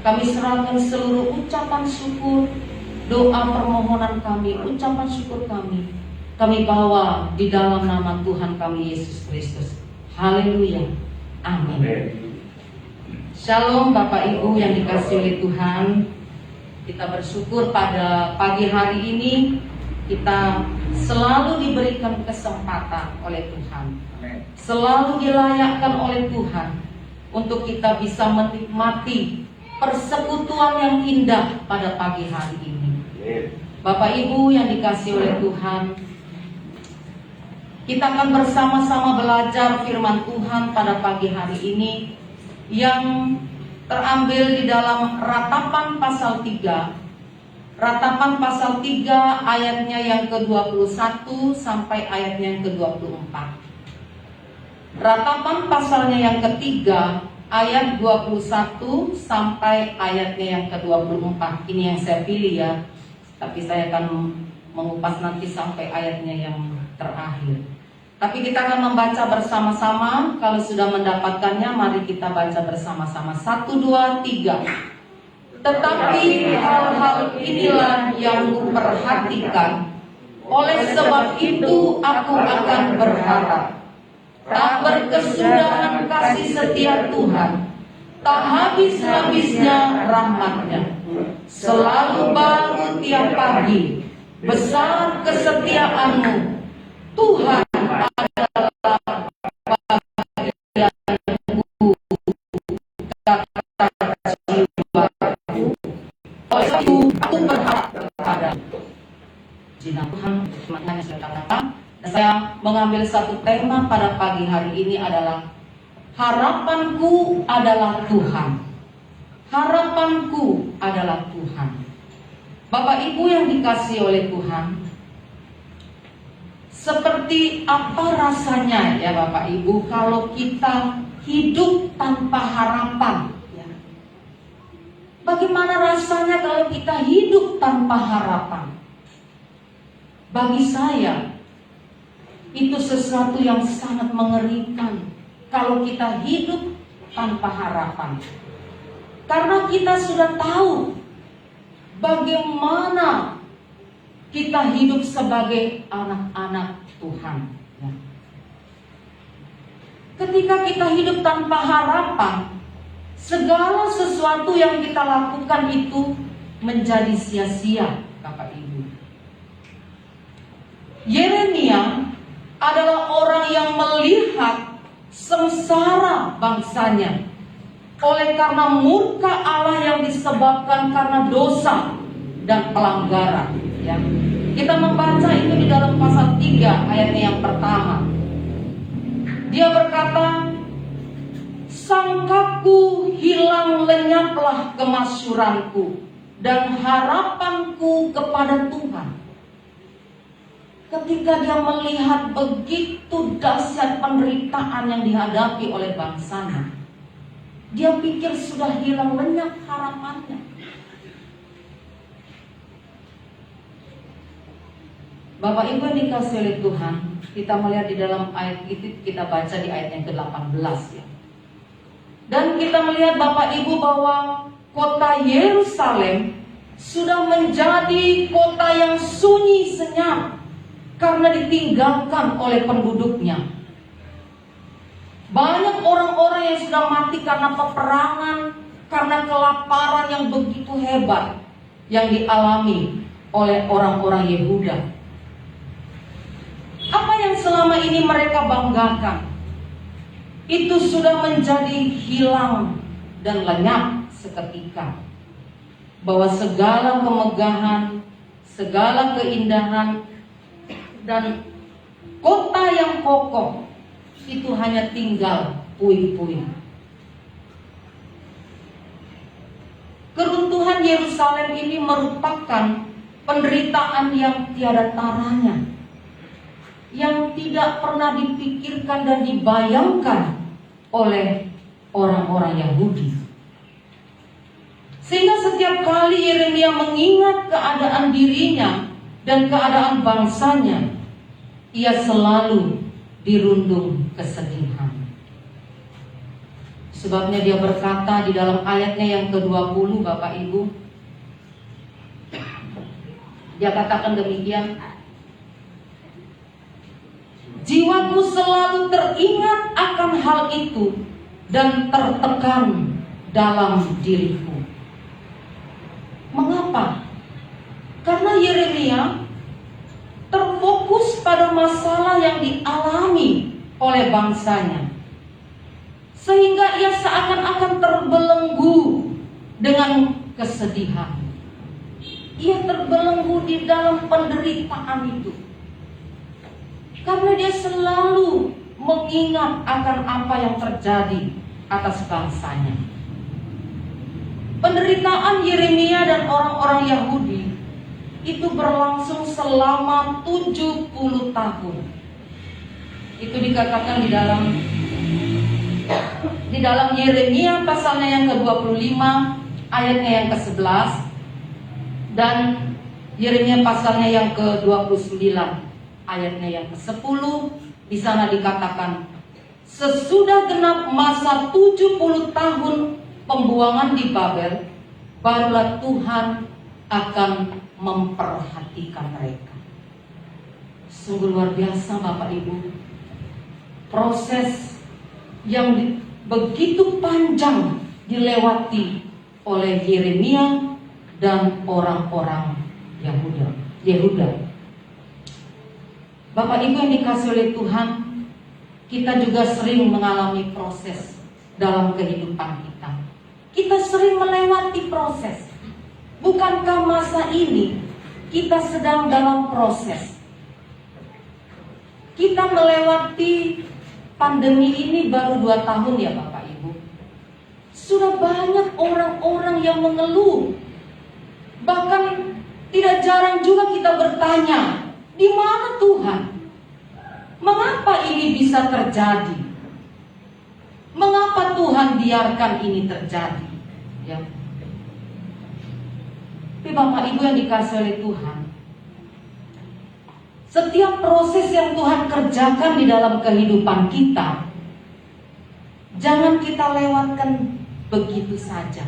Kami serahkan seluruh ucapan syukur, doa permohonan kami, ucapan syukur kami bawa di dalam nama Tuhan kami Yesus Kristus. Haleluya. Amin. Shalom Bapak Ibu yang dikasihi oleh Tuhan. Kita bersyukur pada pagi hari ini kita selalu diberikan kesempatan oleh Tuhan. Selalu dilayakkan oleh Tuhan untuk kita bisa menikmati persekutuan yang indah pada pagi hari ini. Bapak Ibu yang dikasihi oleh Tuhan, kita akan bersama-sama belajar firman Tuhan pada pagi hari ini yang terambil di dalam Ratapan pasal 3. Ratapan pasal 3 ayatnya yang ke-21 sampai ayatnya yang ke-24. Ratapan pasalnya yang ketiga ayat 21 sampai ayatnya yang ke-24. Ini yang saya pilih ya, tapi saya akan mengupas nanti sampai ayatnya yang terakhir. Tapi kita akan membaca bersama-sama. Kalau sudah mendapatkannya, mari kita baca bersama-sama. 1, 2, 3. Tetapi hal-hal inilah yang kuperhatikan, oleh sebab itu aku akan berharap. Tak berkesudahan kasih setia Tuhan, tak habis-habisnya rahmat-Nya. Selalu baru tiap pagi, besar kesetiaan-Mu, Tuhan adalah bagianku, kata jiwaku. Oleh itu aku berharap pada Jina Tuhan. Maknanya saya katakan, dan saya mengambil satu tema pada pagi hari ini adalah harapanku adalah Tuhan. Harapanku adalah Tuhan. Bapak Ibu yang dikasihi oleh Tuhan, seperti apa rasanya ya Bapak Ibu kalau kita hidup tanpa harapan ya? Bagaimana rasanya kalau kita hidup tanpa harapan? Bagi saya itu sesuatu yang sangat mengerikan kalau kita hidup tanpa harapan. Karena kita sudah tahu bagaimana kita hidup sebagai anak-anak Tuhan. Ya. Ketika kita hidup tanpa harapan, segala sesuatu yang kita lakukan itu menjadi sia-sia, Bapak Ibu. Yeremia adalah orang yang melihat sengsara bangsanya oleh karena murka Allah yang disebabkan karena dosa dan pelanggaran. Ya. Kita membaca itu di dalam pasal 3 ayatnya yang pertama. Dia berkata, sangkaku hilang lenyaplah kemasyuranku dan harapanku kepada Tuhan. Ketika dia melihat begitu dahsyat penderitaan yang dihadapi oleh bangsanya, dia pikir sudah hilang lenyap harapannya. Bapak Ibu yang dikasihi oleh Tuhan, kita melihat di dalam ayat itu, kita baca di ayat yang ke-18 ya. Dan kita melihat Bapak Ibu bahwa kota Yerusalem sudah menjadi kota yang sunyi senyap karena ditinggalkan oleh penduduknya. Banyak orang-orang yang sudah mati karena peperangan, karena kelaparan yang begitu hebat yang dialami oleh orang-orang Yehuda. Apa yang selama ini mereka banggakan itu sudah menjadi hilang dan lenyap seketika. Bahwa segala kemegahan, segala keindahan, dan kota yang kokoh itu hanya tinggal puing-puing. Keruntuhan Yerusalem ini merupakan penderitaan yang tiada taranya, yang tidak pernah dipikirkan dan dibayangkan oleh orang-orang Yahudi. Sehingga setiap kali Yeremia mengingat keadaan dirinya dan keadaan bangsanya, ia selalu dirundung kesedihan. Sebabnya dia berkata di dalam ayatnya yang ke-20, Bapak Ibu, dia katakan demikian, jiwaku selalu teringat akan hal itu dan tertekan dalam diriku. Mengapa? Karena Yeremia terfokus pada masalah yang dialami oleh bangsanya, sehingga ia seakan-akan terbelenggu dengan kesedihan. Ia terbelenggu di dalam penderitaan itu, karena dia selalu mengingat akan apa yang terjadi atas bangsanya. Penderitaan Yeremia dan orang-orang Yahudi itu berlangsung selama 70 tahun. Itu dikatakan di dalam Yeremia pasalnya yang ke-25 ayatnya yang ke-11 dan Yeremia pasalnya yang ke-29 ayatnya yang ke-10. Di sana dikatakan, sesudah genap masa 70 tahun pembuangan di Babel, barulah Tuhan akan memperhatikan mereka. Sungguh luar biasa Bapak Ibu, proses yang begitu panjang dilewati oleh Yeremia dan orang-orang Yehuda. Bapak Ibu yang dikasihi oleh Tuhan, kita juga sering mengalami proses dalam kehidupan kita. Kita sering melewati proses. Bukankah masa ini kita sedang dalam proses? Kita melewati pandemi ini baru 2 tahun ya Bapak Ibu. Sudah banyak orang-orang yang mengeluh. Bahkan tidak jarang juga kita bertanya, di mana Tuhan? Mengapa ini bisa terjadi? Mengapa Tuhan biarkan ini terjadi? Ya. Tapi Bapak Ibu yang dikasihi oleh Tuhan, setiap proses yang Tuhan kerjakan di dalam kehidupan kita, jangan kita lewatkan begitu saja.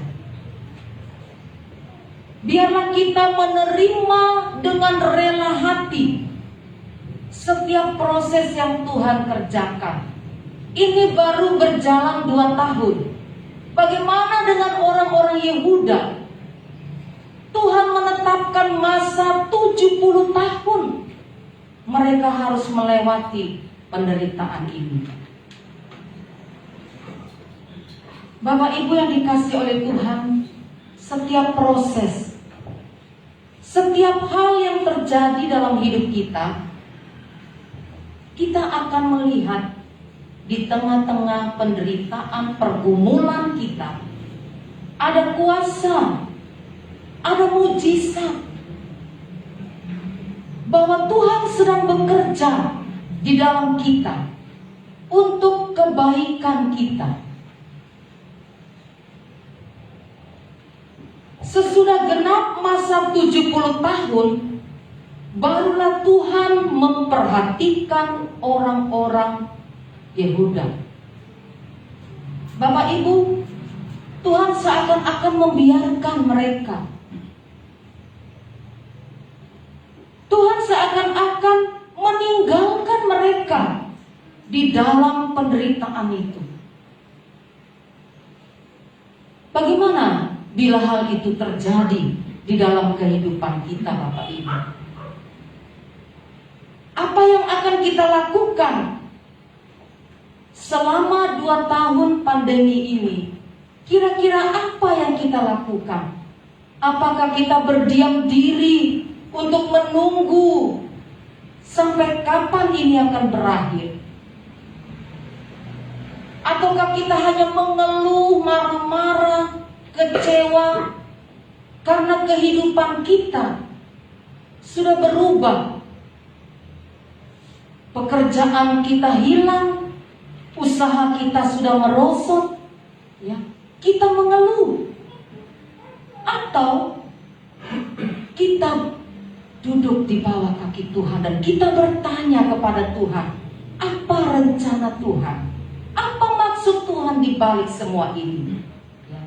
Biarlah kita menerima dengan rela hati setiap proses yang Tuhan kerjakan. Ini baru berjalan 2 tahun. Bagaimana dengan orang-orang Yehuda? Tuhan menetapkan masa 70 tahun. Mereka harus melewati penderitaan ini. Bapak Ibu yang dikasihi oleh Tuhan, setiap proses, setiap hal yang terjadi dalam hidup kita, kita akan melihat di tengah-tengah penderitaan, pergumulan kita, ada kuasa, ada mujizat, bahwa Tuhan sedang bekerja di dalam kita untuk kebaikan kita. Sesudah genap masa 70 tahun, barulah Tuhan memperhatikan orang-orang Yehuda. Bapak Ibu, Tuhan seakan-akan membiarkan mereka. Tuhan seakan-akan meninggalkan mereka di dalam penderitaan itu. Bagaimana bila hal itu terjadi di dalam kehidupan kita, Bapak Ibu? Apa yang akan kita lakukan selama 2 tahun pandemi ini? Kira-kira apa yang kita lakukan? Apakah kita berdiam diri untuk menunggu sampai kapan ini akan berakhir? Ataukah kita hanya mengeluh, marah-marah, kecewa karena kehidupan kita sudah berubah? Pekerjaan kita hilang, usaha kita sudah merosot, ya, kita mengeluh. Atau kita duduk di bawah kaki Tuhan dan kita bertanya kepada Tuhan, apa rencana Tuhan? Apa maksud maksud Tuhan di balik semua ini? Ya.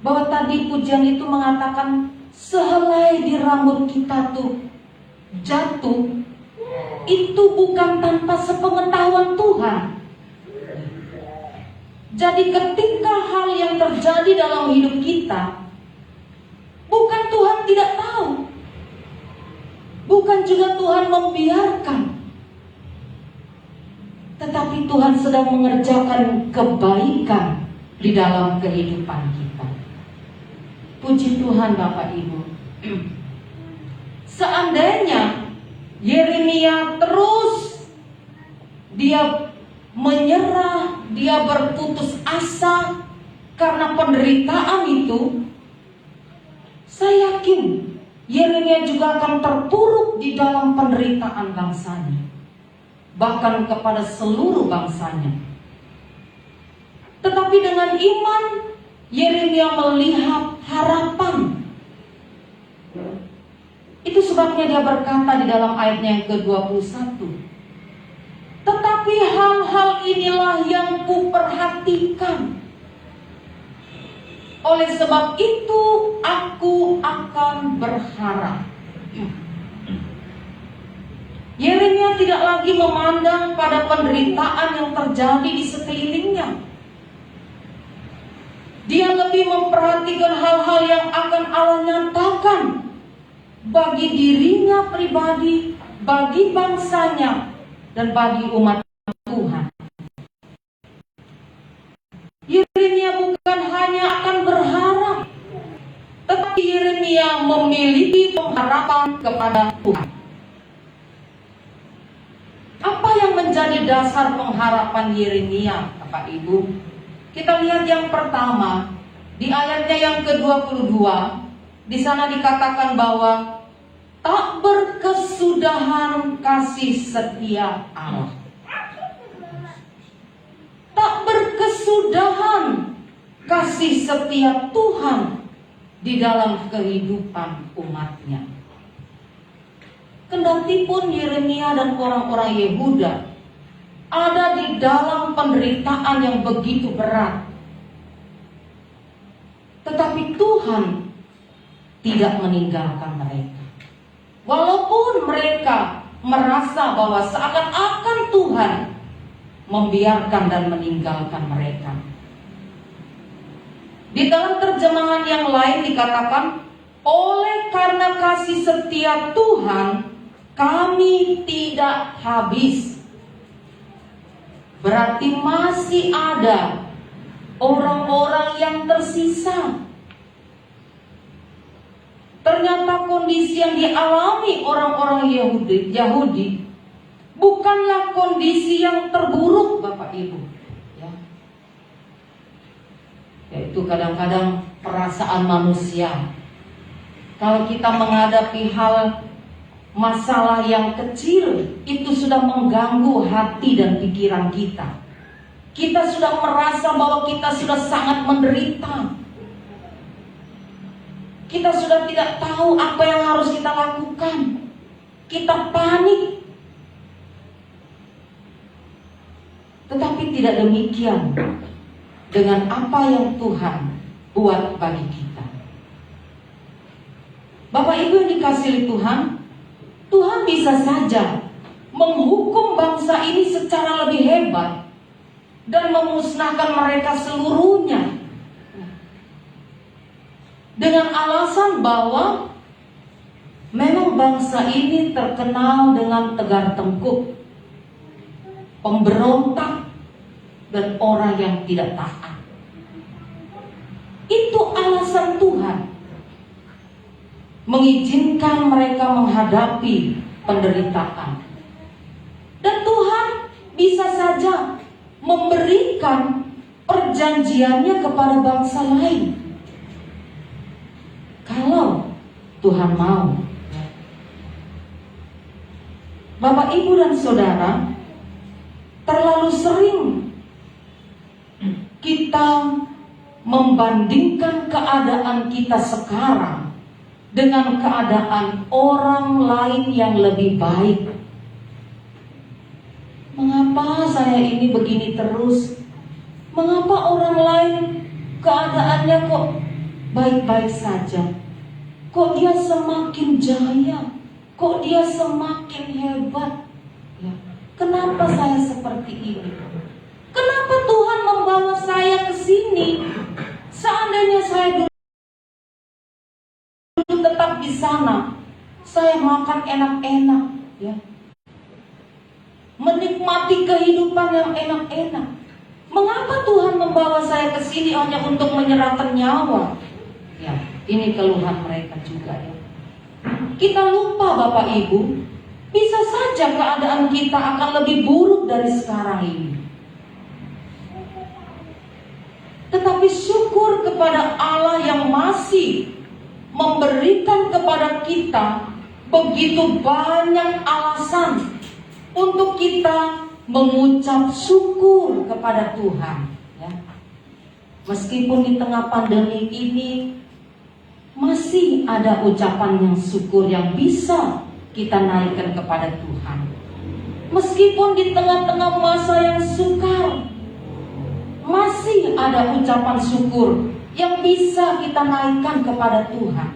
Bahwa tadi pujian itu mengatakan sehelai di rambut kita tuh jatuh, itu bukan tanpa sepengetahuan Tuhan. Jadi ketika hal yang terjadi dalam hidup kita, bukan Tuhan tidak tahu, bukan juga Tuhan membiarkan, tetapi Tuhan sedang mengerjakan kebaikan di dalam kehidupan kita. Puji Tuhan Bapak Ibu. Seandainya Yeremia terus dia menyerah, dia berputus asa karena penderitaan itu, saya yakin Yeremia juga akan terpuruk di dalam penderitaan bangsanya, bahkan kepada seluruh bangsanya. Tetapi dengan iman Yeremia melihat harapan. Itu sebabnya dia berkata di dalam ayatnya yang ke-21, tetapi hal-hal inilah yang kuperhatikan. Oleh sebab itu aku akan berharap. Yeremia tidak lagi memandang pada penderitaan yang terjadi di sekelilingnya. Dia lebih memperhatikan hal-hal yang akan Allah nyatakan bagi dirinya pribadi, bagi bangsanya, dan bagi umat Tuhan. Yeremia bukan hanya akan berharap, tetapi Yeremia memiliki pengharapan kepada Tuhan. Apa yang menjadi dasar pengharapan Yeremia, Bapak Ibu? Kita lihat yang pertama, di ayatnya yang ke-22, di sana dikatakan bahwa tak berkesudahan kasih setia Allah. Tak berkesudahan kasih setia Tuhan di dalam kehidupan umatnya. Kendati pun Yeremia dan orang-orang Yehuda ada di dalam penderitaan yang begitu berat, tetapi Tuhan tidak meninggalkan mereka. Walaupun mereka merasa bahwa seakan-akan Tuhan membiarkan dan meninggalkan mereka. Di dalam terjemahan yang lain dikatakan, oleh karena kasih setia Tuhan, kami tidak habis. Berarti masih ada orang-orang yang tersisa. Ternyata kondisi yang dialami orang-orang Yahudi bukanlah kondisi yang terburuk, Bapak Ibu. Ya. Yaitu kadang-kadang perasaan manusia. Kalau kita menghadapi hal masalah yang kecil, itu sudah mengganggu hati dan pikiran kita. Kita sudah merasa bahwa kita sudah sangat menderita. Kita sudah tidak tahu apa yang harus kita lakukan. Kita panik. Tetapi tidak demikian dengan apa yang Tuhan buat bagi kita. Bapak Ibu yang dikasihi Tuhan, Tuhan bisa saja menghukum bangsa ini secara lebih hebat dan memusnahkan mereka seluruhnya, dengan alasan bahwa memang bangsa ini terkenal dengan tegar tengkuk, pemberontak, dan orang yang tidak taat. Itu alasan Tuhan mengizinkan mereka menghadapi penderitaan. Dan Tuhan bisa saja memberikan perjanjiannya kepada bangsa lain, kalau Tuhan mau. Bapak, Ibu, dan Saudara, terlalu sering kita membandingkan keadaan kita sekarang dengan keadaan orang lain yang lebih baik. Mengapa saya ini begini terus? Mengapa orang lain keadaannya kok baik-baik saja? Kok dia semakin jaya? Kok dia semakin hebat? Ya. Kenapa saya seperti ini? Kenapa Tuhan membawa saya ke sini? Seandainya saya dulu tetap di sana, saya makan enak-enak, ya, menikmati kehidupan yang enak-enak. Mengapa Tuhan membawa saya ke sini hanya untuk menyerahkan nyawa? Ya, ini keluhan mereka juga, ya. Kita lupa Bapak Ibu, bisa saja keadaan kita akan lebih buruk dari sekarang ini. Tetapi syukur kepada Allah yang masih memberikan kepada kita begitu banyak alasan untuk kita mengucap syukur kepada Tuhan, ya. Meskipun di tengah pandemi ini masih ada ucapan yang syukur yang bisa kita naikkan kepada Tuhan. Meskipun di tengah-tengah masa yang sukar, masih ada ucapan syukur yang bisa kita naikkan kepada Tuhan.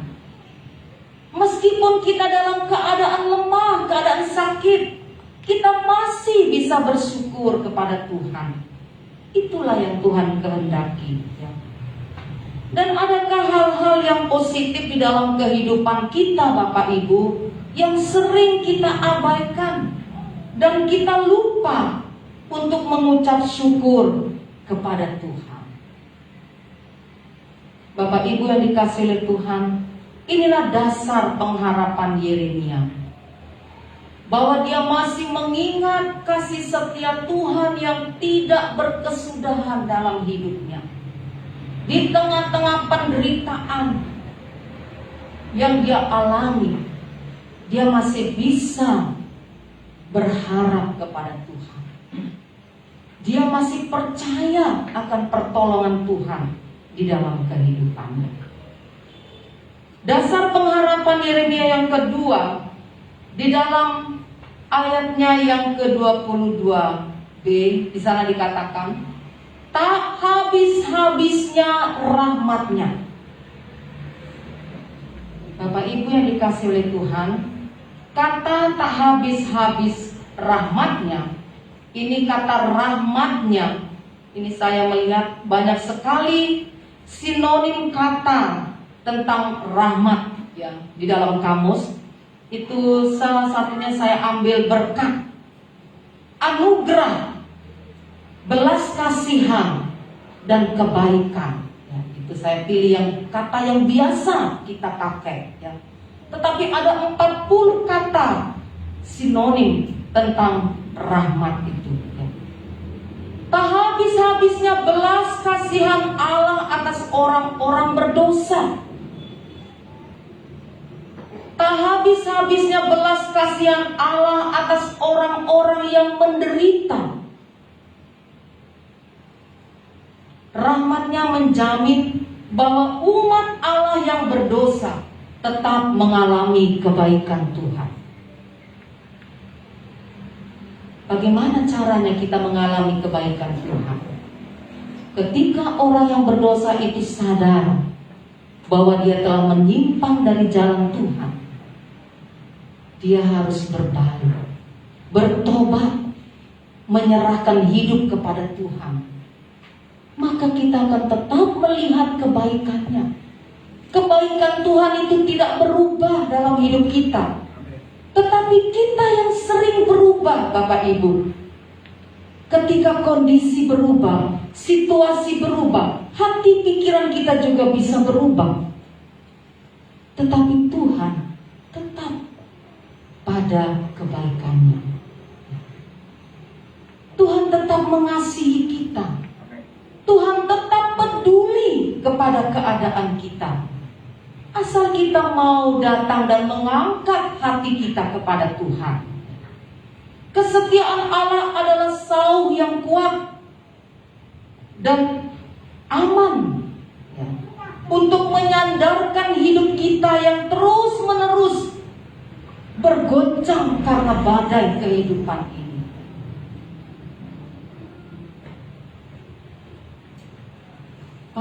Meskipun kita dalam keadaan lemah, keadaan sakit, kita masih bisa bersyukur kepada Tuhan. Itulah yang Tuhan kehendaki, ya. Dan adakah hal-hal yang positif di dalam kehidupan kita Bapak Ibu yang sering kita abaikan dan kita lupa untuk mengucap syukur kepada Tuhan? Bapak Ibu yang dikasihi oleh Tuhan, inilah dasar pengharapan Yeremia, bahwa dia masih mengingat kasih setia Tuhan yang tidak berkesudahan dalam hidupnya. Di tengah-tengah penderitaan yang dia alami, dia masih bisa berharap kepada Tuhan. Dia masih percaya akan pertolongan Tuhan di dalam kehidupannya. Dasar pengharapan Yeremia yang kedua di dalam ayatnya yang ke-22b, di sana dikatakan, tak habis-habisnya rahmatnya. Bapak Ibu yang dikasihi oleh Tuhan, kata tak habis-habis rahmatnya, ini kata rahmatnya, ini saya melihat banyak sekali sinonim kata tentang rahmat, ya, di dalam kamus. Itu salah satunya saya ambil berkat, anugerah, belas kasihan, dan kebaikan, ya. Itu saya pilih yang kata yang biasa kita pakai, ya. Tetapi ada 40 kata sinonim tentang rahmat itu, ya. Tak habis-habisnya belas kasihan Allah atas orang-orang berdosa. Tak habis-habisnya belas kasihan Allah atas orang-orang yang menderita. Rahmatnya menjamin bahwa umat Allah yang berdosa tetap mengalami kebaikan Tuhan. Bagaimana caranya kita mengalami kebaikan Tuhan? Ketika orang yang berdosa itu sadar bahwa dia telah menyimpang dari jalan Tuhan, dia harus berbalik, bertobat, menyerahkan hidup kepada Tuhan. Maka kita akan tetap melihat kebaikannya. Kebaikan Tuhan itu tidak berubah dalam hidup kita. Tetapi kita yang sering berubah, Bapak Ibu. Ketika kondisi berubah, situasi berubah, hati pikiran kita juga bisa berubah. Tetapi Tuhan tetap pada kebaikannya. Tuhan tetap mengasihi kita. Tuhan tetap peduli kepada keadaan kita. Asal kita mau datang dan mengangkat hati kita kepada Tuhan. Kesetiaan Allah adalah sauh yang kuat dan aman, ya, untuk menyandarkan hidup kita yang terus-menerus bergoncang karena badai kehidupan ini.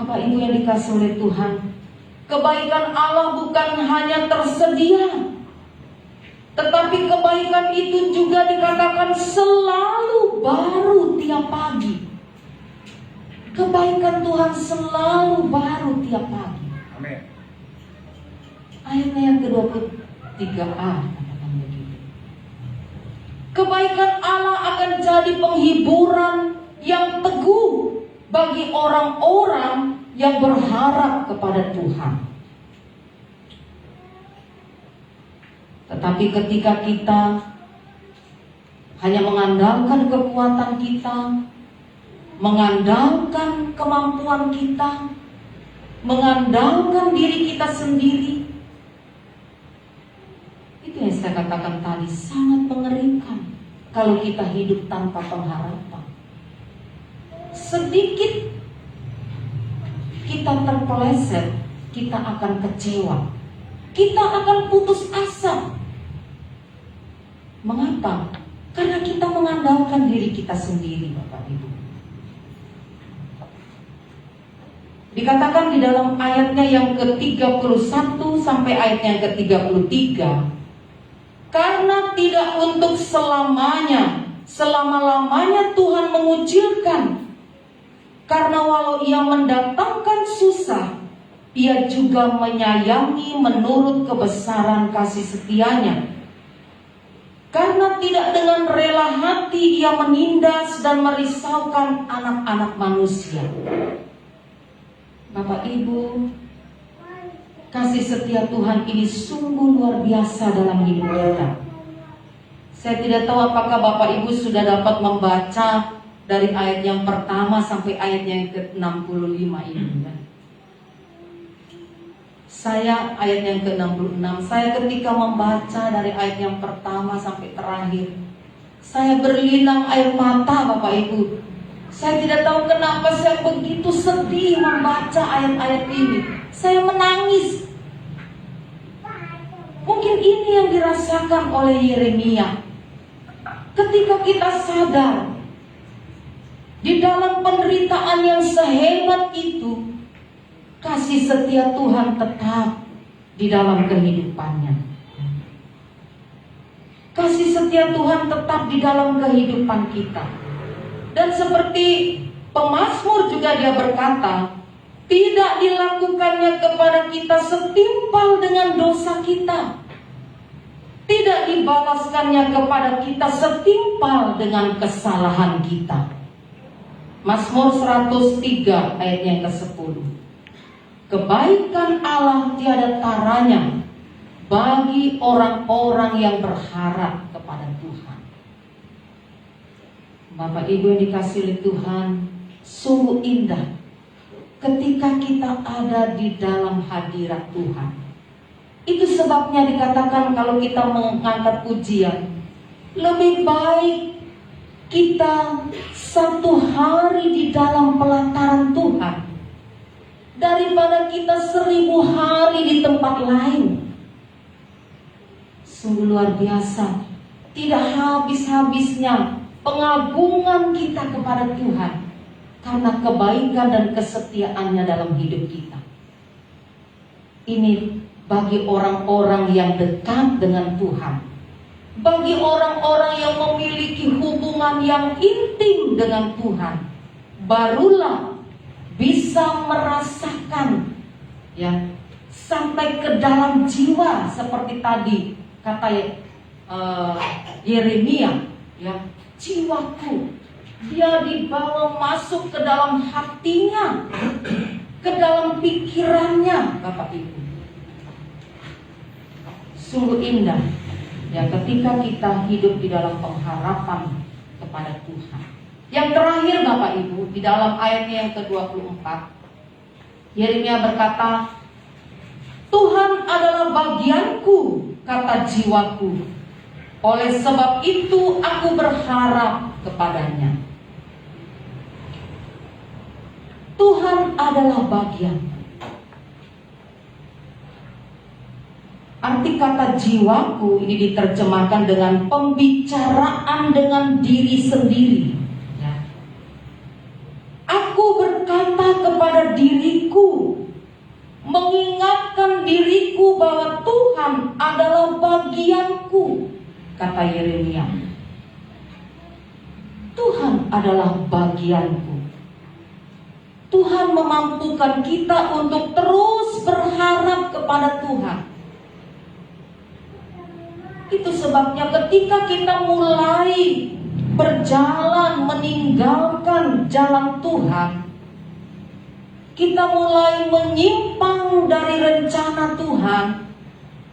Bapak Ibu yang dikasih oleh Tuhan, kebaikan Allah bukan hanya tersedia, tetapi kebaikan itu juga dikatakan selalu baru tiap pagi. Kebaikan Tuhan selalu baru tiap pagi. Amin. Ayatnya yang ke-23a katakan begitu. Kebaikan Allah akan jadi penghiburan yang teguh bagi orang-orang yang berharap kepada Tuhan. Tetapi ketika kita hanya mengandalkan kekuatan kita, mengandalkan kemampuan kita, mengandalkan diri kita sendiri, itu yang saya katakan tadi sangat mengerikan kalau kita hidup tanpa pengharapan. Sedikit kita terpeleset, kita akan kecewa, kita akan putus asa. Mengapa? Karena kita mengandalkan diri kita sendiri, Bapak Ibu. Dikatakan di dalam ayatnya yang ke-31 sampai ayat yang ke-33, karena tidak untuk selamanya, selama-lamanya Tuhan mengucilkan. Karena walau ia mendatangkan susah, ia juga menyayangi menurut kebesaran kasih setianya. Karena tidak dengan rela hati ia menindas dan merisaukan anak-anak manusia. Bapak Ibu, kasih setia Tuhan ini sungguh luar biasa dalam hidup kita. Saya tidak tahu apakah Bapak Ibu sudah dapat membaca dari ayat yang pertama sampai ayat yang ke-65 ini. Saya ayat yang ke-66, saya ketika membaca dari ayat yang pertama sampai terakhir, saya berlinang air mata, Bapak Ibu. Saya tidak tahu kenapa saya begitu sedih membaca ayat-ayat ini. Saya menangis. Mungkin ini yang dirasakan oleh Yeremia. Ketika kita sadar di dalam penderitaan yang sehebat itu, kasih setia Tuhan tetap di dalam kehidupannya. Kasih setia Tuhan tetap di dalam kehidupan kita. Dan seperti pemazmur juga dia berkata, tidak dilakukannya kepada kita setimpal dengan dosa kita. Tidak dibalaskannya kepada kita setimpal dengan kesalahan kita. Mazmur 103 ayat yang ke-10. Kebaikan Allah tiada taranya bagi orang-orang yang berharap kepada Tuhan. Bapak Ibu yang dikasih oleh Tuhan, sungguh indah ketika kita ada di dalam hadirat Tuhan. Itu sebabnya dikatakan kalau kita mengangkat pujian, lebih baik kita satu hari di dalam pelataran Tuhan daripada kita 1000 hari di tempat lain. Sungguh luar biasa, tidak habis-habisnya pengagungan kita kepada Tuhan karena kebaikan dan kesetiaannya dalam hidup kita. Ini bagi orang-orang yang dekat dengan Tuhan, bagi orang-orang yang memiliki hubungan yang intim dengan Tuhan, barulah bisa merasakan ya sampai ke dalam jiwa seperti tadi kata Yeremia, ya, jiwaku dia dibawa masuk ke dalam hatinya, ke dalam pikirannya, Bapak Ibu. Sungguh indah ya ketika kita hidup di dalam pengharapan kepada Tuhan. Yang terakhir Bapak Ibu, di dalam ayatnya yang ke-24, Yeremia berkata, Tuhan adalah bagianku, kata jiwaku. Oleh sebab itu aku berharap kepadanya. Tuhan adalah bagian. Arti kata jiwaku ini diterjemahkan dengan pembicaraan dengan diri sendiri. Aku berkata kepada diriku dalam diriku bahwa Tuhan adalah bagianku, kata Yeremia. Tuhan adalah bagianku. Tuhan memampukan kita untuk terus berharap kepada Tuhan. Itu sebabnya ketika kita mulai berjalan meninggalkan jalan Tuhan, kita mulai menyimpang dari rencana Tuhan,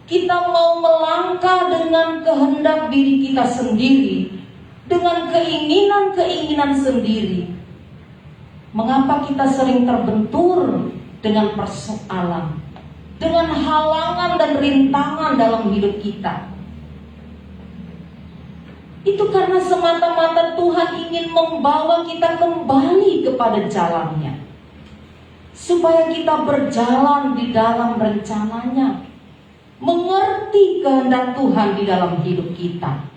kita mau melangkah dengan kehendak diri kita sendiri, dengan keinginan-keinginan sendiri. Mengapa kita sering terbentur dengan persoalan, dengan halangan dan rintangan dalam hidup kita? Itu karena semata-mata Tuhan ingin membawa kita kembali kepada jalannya, supaya kita berjalan di dalam rencananya, mengerti kehendak Tuhan di dalam hidup kita.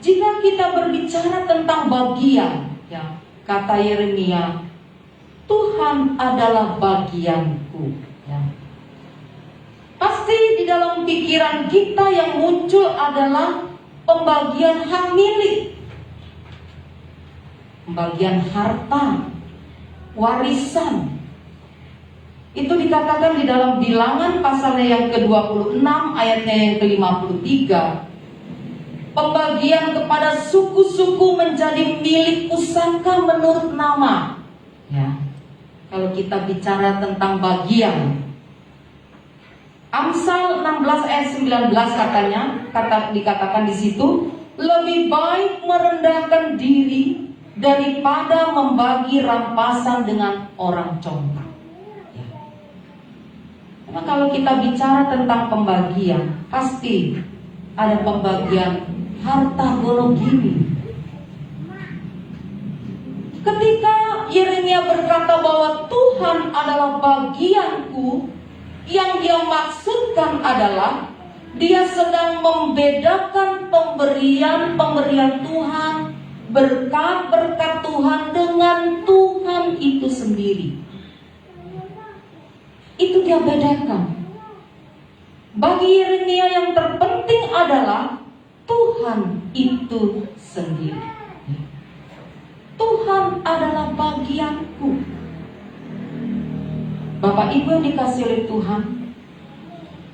Jika kita berbicara tentang bagian, ya, kata Yeremia, Tuhan adalah bagianku. Ya. Pasti di dalam pikiran kita yang muncul adalah pembagian hak milik, pembagian harta, warisan. Itu dikatakan di dalam Bilangan pasalnya yang ke-26 ayatnya yang ke-53. Pembagian kepada suku-suku menjadi milik pusaka menurut nama. Ya. Kalau kita bicara tentang bagian, Amsal 16 ayat 19 dikatakan di situ, lebih baik merendahkan diri daripada membagi rampasan dengan orang congkak. Ya. Karena kalau kita bicara tentang pembagian, pasti ada pembagian harta golong gini. Ketika Yeremia berkata bahwa Tuhan adalah bagianku, yang dia maksudkan adalah dia sedang membedakan pemberian Tuhan, berkat Tuhan dengan Tuhan itu sendiri. Itu dia bedakan. Bagi Yeremia yang terpenting adalah Tuhan itu sendiri. Tuhan adalah bagianku. Bapak Ibu yang dikasihi oleh Tuhan,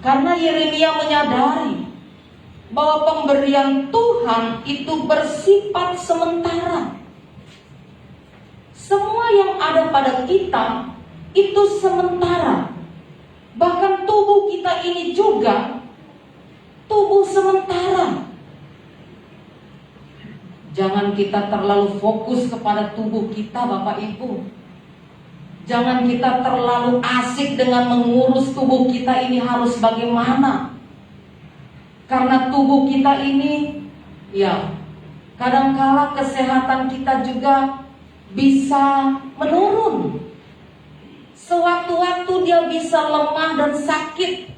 karena Yeremia menyadari bahwa pemberian Tuhan itu bersifat sementara. Semua yang ada pada kita itu sementara. Bahkan tubuh kita ini juga tubuh sementara. Jangan kita terlalu fokus kepada tubuh kita, Bapak Ibu. Jangan kita terlalu asik dengan mengurus tubuh kita ini harus bagaimana. Karena tubuh kita ini, ya, kadangkala kesehatan kita juga bisa menurun. Sewaktu-waktu dia bisa lemah dan sakit.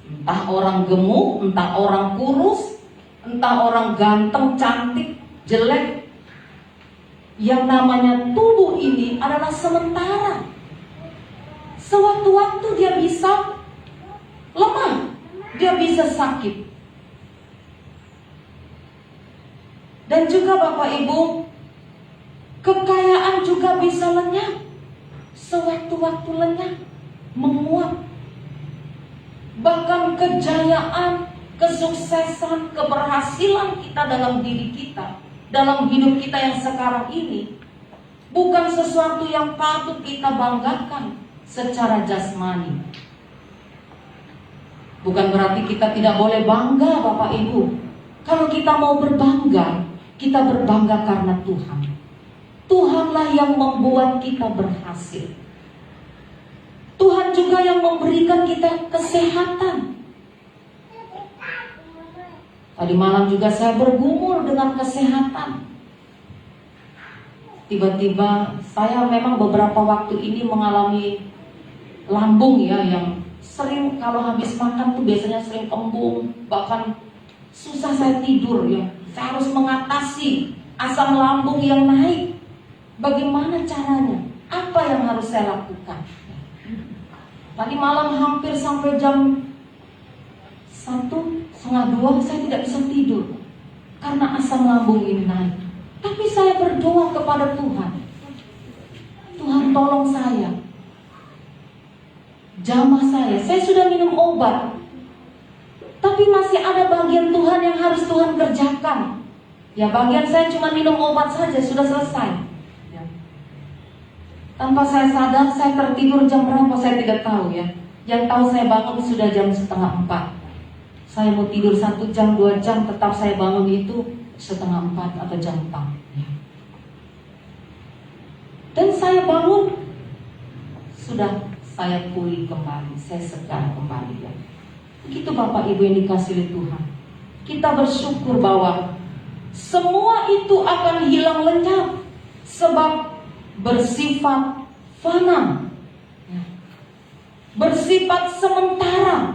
Entah orang gemuk, entah orang kurus, entah orang ganteng, cantik, jelek. Yang namanya tubuh ini adalah sementara. Sewaktu-waktu dia bisa lemah, dia bisa sakit. Dan juga Bapak Ibu, kekayaan juga bisa lenyap. Sewaktu-waktu lenyap, menguap. Bahkan kejayaan, kesuksesan, keberhasilan kita dalam diri kita, dalam hidup kita yang sekarang ini, bukan sesuatu yang patut kita banggakan secara jasmani. Bukan berarti kita tidak boleh bangga, Bapak Ibu. Kalau kita mau berbangga, kita berbangga karena Tuhan. Tuhanlah yang membuat kita berhasil. Tuhan juga yang memberikan kita kesehatan. Tadi malam juga saya bergumul dengan kesehatan. Tiba-tiba saya memang beberapa waktu ini mengalami lambung ya, yang sering kalau habis makan tuh biasanya sering kembung, bahkan susah saya tidur ya. Saya harus mengatasi asam lambung yang naik. Bagaimana caranya? Apa yang harus saya lakukan? Tadi malam hampir sampai jam 1, setengah 2 saya tidak bisa tidur karena asam lambung ini naik. Tapi saya berdoa kepada Tuhan. Tuhan tolong saya, jamah saya sudah minum obat, tapi masih ada bagian Tuhan yang harus Tuhan kerjakan. Ya, bagian saya cuma minum obat saja, sudah selesai. Ya. Tanpa saya sadar, saya tertidur jam berapa saya tidak tahu ya. Yang tahu saya bangun sudah jam 3:30. Saya mau tidur 1 jam, 2 jam, tetap saya bangun itu 3:30 atau jam 4 ya. Dan saya bangun, sudah saya pulih kembali, saya segar kembali ya. Begitu Bapak Ibu yang dikasihi oleh Tuhan. Kita bersyukur bahwa semua itu akan hilang lenyap, sebab bersifat fana ya. Bersifat sementara.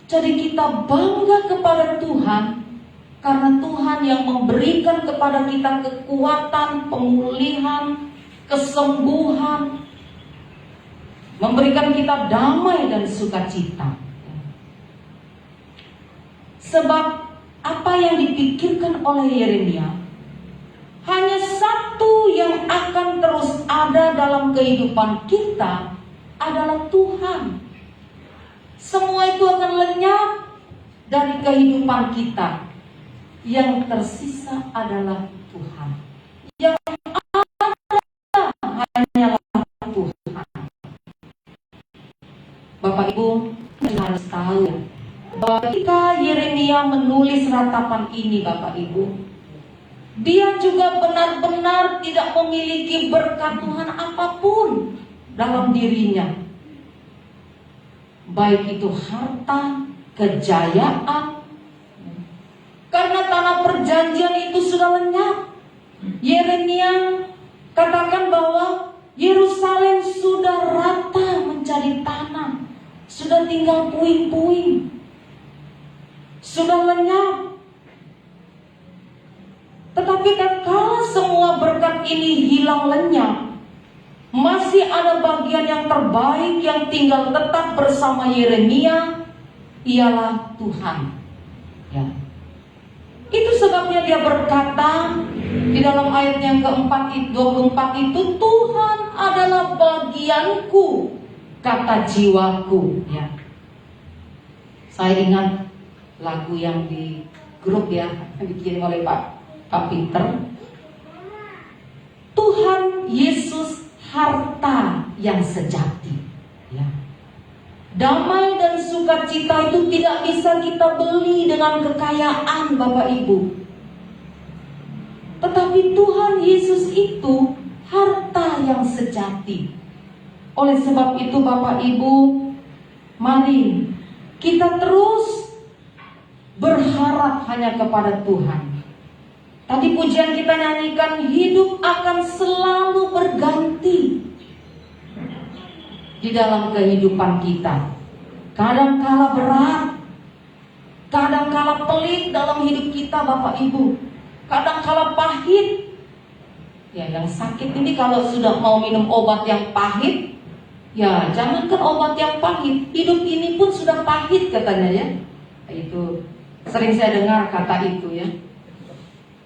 Jadi kita bangga kepada Tuhan, karena Tuhan yang memberikan kepada kita kekuatan, pemulihan, kesembuhan, memberikan kita damai dan sukacita. Sebab apa yang dipikirkan oleh Yeremia, hanya satu yang akan terus ada dalam kehidupan kita adalah Tuhan. Semua itu akan lenyap dari kehidupan kita. Yang tersisa adalah Tuhan. Yang ada hanyalah Tuhan. Bapak Ibu harus tahu bahwa ketika Yeremia menulis ratapan ini, Bapak Ibu, dia juga benar-benar tidak memiliki berkat Tuhan apapun dalam dirinya. Baik itu harta, kejayaan, karena tanah perjanjian itu sudah lenyap. Yeremia katakan bahwa Yerusalem sudah rata menjadi tanah, sudah tinggal puing-puing, sudah lenyap. Tetapi kalau semua berkat ini hilang lenyap, masih ada bagian yang terbaik yang tinggal tetap bersama Yeremia, ialah Tuhan ya. Itu sebabnya dia berkata di dalam ayat yang ke-24 itu, Tuhan adalah bagianku, kata jiwaku ya. Saya ingat lagu yang di grup ya, yang dikirim oleh Pak Peter. Tuhan Yesus harta yang sejati ya. Damai dan sukacita itu tidak bisa kita beli dengan kekayaan, Bapak Ibu. Tetapi Tuhan Yesus itu harta yang sejati. Oleh sebab itu Bapak Ibu, mari kita terus berharap hanya kepada Tuhan. Tadi pujian kita nyanyikan, hidup akan selalu berganti di dalam kehidupan kita. Kadang-kala berat, kadang-kala pelit dalam hidup kita Bapak Ibu, kadang-kala pahit. Ya, yang sakit ini kalau sudah mau minum obat yang pahit, ya jangankan obat yang pahit, hidup ini pun sudah pahit katanya ya. Itu sering saya dengar kata itu ya.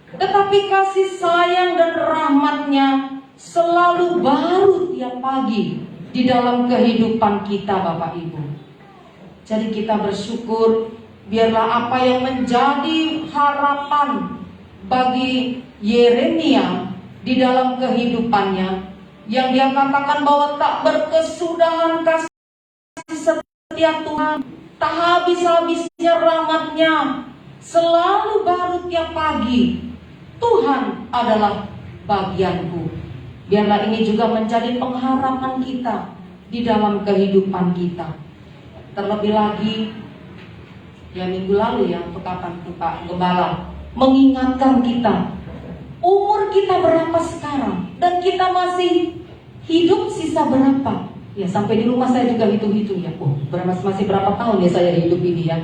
Tetapi kasih sayang dan rahmatnya selalu baru tiap pagi di dalam kehidupan kita Bapak Ibu. Jadi kita bersyukur, biarlah apa yang menjadi harapan bagi Yeremia di dalam kehidupannya, yang dia katakan bahwa tak berkesudahan kasih setia Tuhan, tak habis-habisnya rahmatnya, selalu baru tiap pagi. Tuhan adalah bagianku. Biarlah ini juga menjadi pengharapan kita di dalam kehidupan kita. Terlebih lagi, ya minggu lalu ya, kapan Pak Gembala mengingatkan kita, umur kita berapa sekarang dan kita masih hidup sisa berapa? Ya sampai di rumah saya juga hitung-hitung ya, masih berapa tahun ya saya hidup ini ya.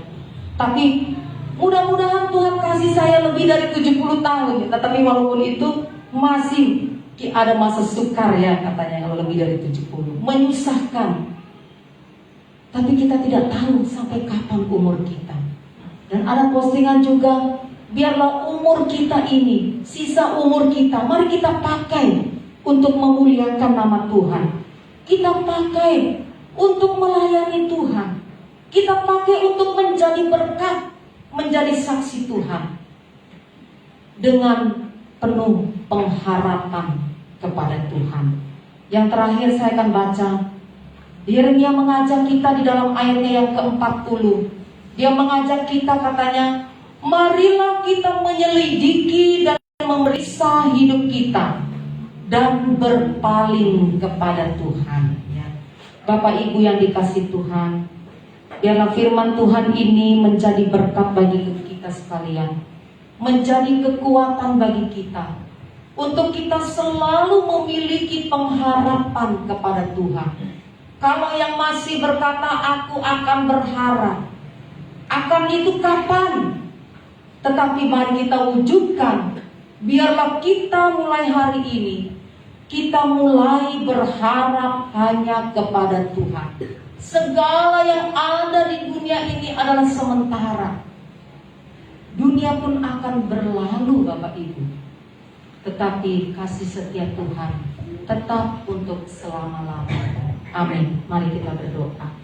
Tapi mudah-mudahan Tuhan kasih saya lebih dari 70 tahun ya. Tetapi walaupun itu masih Ada masa sukar ya katanya kalau lebih dari 70. Menyusahkan. Tapi kita tidak tahu sampai kapan umur kita. Dan ada postingan juga, biarlah umur kita ini, sisa umur kita, mari kita pakai untuk memuliakan nama Tuhan. Kita pakai untuk melayani Tuhan. Kita pakai untuk menjadi berkat, menjadi saksi Tuhan. Dengan penuh pengharapan kepada Tuhan. Yang terakhir saya akan baca. Yeremia mengajak kita di dalam ayatnya yang ke-40. Dia mengajak kita katanya, marilah kita menyelidiki dan memeriksa hidup kita dan berpaling kepada Tuhan. Ya. Bapak Ibu yang dikasihi Tuhan, biarlah firman Tuhan ini menjadi berkat bagi kita sekalian, menjadi kekuatan bagi kita, untuk kita selalu memiliki pengharapan kepada Tuhan. Kalau yang masih berkata aku akan berharap, akan itu kapan? Tetapi mari kita wujudkan. Biarlah kita mulai hari ini, kita mulai berharap hanya kepada Tuhan. Segala yang ada di dunia ini adalah sementara. Dunia pun akan berlalu Bapak Ibu. Tetapi kasih setia Tuhan tetap untuk selama-lamanya. Amin. Mari kita berdoa.